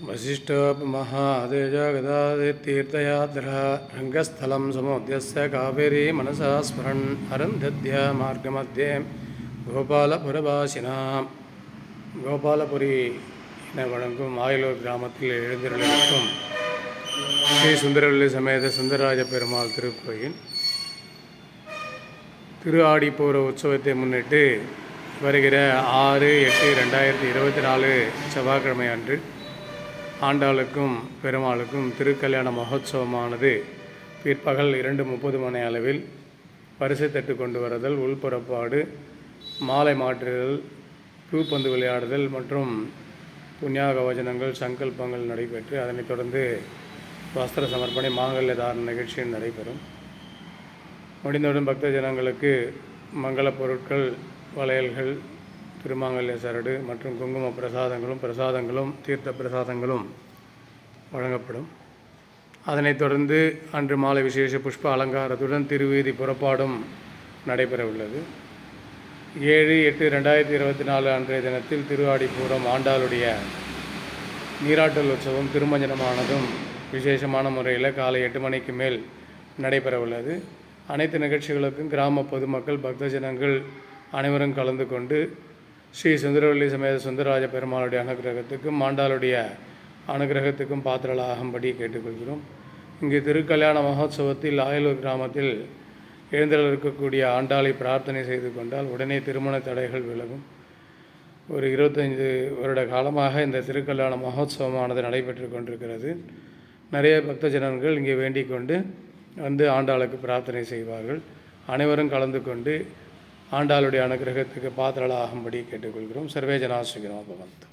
वसिष्ठोपमहादेजगदादितीर्थयात्रा रङ्गस्थलं समुद्यस्य कावेरी मनसा स्मरन् अरुन्धत्या मार्गमध्ये கோபாலபுரவாசினாம் கோபாலபுரி என வழங்கும் ஆயிலூர் கிராமத்தில் எழுந்திருக்கும் ஸ்ரீ சுந்தரவல்லி சமேத சுந்தரராஜ பெருமாள் திருக்கோயில் திரு ஆடிப்பூர உற்சவத்தை முன்னிட்டு வருகிற 6/8/2024 செவ்வாய்க்கிழமை அன்று ஆண்டாளுக்கும் பெருமாளுக்கும் திருக்கல்யாண மகோத்சவமானது பிற்பகல் 2:30 மணி அளவில் பரிசை தட்டு கொண்டு வருதல், உள்புறப்பாடு, மாலை மாற்றுதல், பூப்பந்து விளையாடுதல் மற்றும் புண்ணியாக வச்சனங்கள், சங்கல்பங்கள் நடைபெற்று அதனைத் தொடர்ந்து வஸ்திர சமர்ப்பணை, மாங்கல்ய தாரண நிகழ்ச்சிகள் நடைபெறும். முடிந்தவுடன் பக்த ஜனங்களுக்கு மங்கள பொருட்கள், வளையல்கள், திருமாங்கல்ய சரடு மற்றும் குங்கும பிரசாதங்களும் தீர்த்த பிரசாதங்களும் வழங்கப்படும். அதனைத் தொடர்ந்து அன்று மாலை விசேஷ புஷ்ப அலங்காரத்துடன் திருவீதி புறப்பாடும் நடைபெற உள்ளது. 7/8/2024 அன்றைய தினத்தில் திருஆடிப்பூரம் ஆண்டாளுடைய நீராட்டல் உற்சவம் திருமஞ்சனமானதும் விசேஷமான முறையில் காலை 8 மணிக்கு மேல் நடைபெற உள்ளது. அனைத்து நிகழ்ச்சிகளுக்கும் கிராம பொதுமக்கள், பக்த ஜனங்கள் அனைவரும் கலந்து கொண்டு ஸ்ரீ சுந்தரவல்லி சமேத சுந்தரராஜ பெருமாளுடைய அனுகிரகத்துக்கும் ஆண்டாளுடைய அனுகிரகத்துக்கும் பாத்திரலாகும்படி கேட்டுக்கொள்கிறோம். இங்கு திருக்கல்யாண மகோத்சவத்தில் ஆயலூர் கிராமத்தில் எழுந்தருள் இருக்கக்கூடிய ஆண்டாளை பிரார்த்தனை செய்து கொண்டால் உடனே திருமண தடைகள் விலகும். ஒரு 25 வருட காலமாக இந்த திருக்கல்யாண மகோத்சவமானது நடைபெற்று கொண்டிருக்கிறது. நிறைய பக்த ஜனங்கள் இங்கே வேண்டிக் கொண்டு வந்து ஆண்டாளுக்கு பிரார்த்தனை செய்வார்கள். அனைவரும் கலந்து கொண்டு ஆண்டாளுடைய அனுகிரகத்துக்கு பாத்திரலாகும்படி கேட்டுக்கொள்கிறோம். சர்வே ஜனா சுகினோ பவந்து.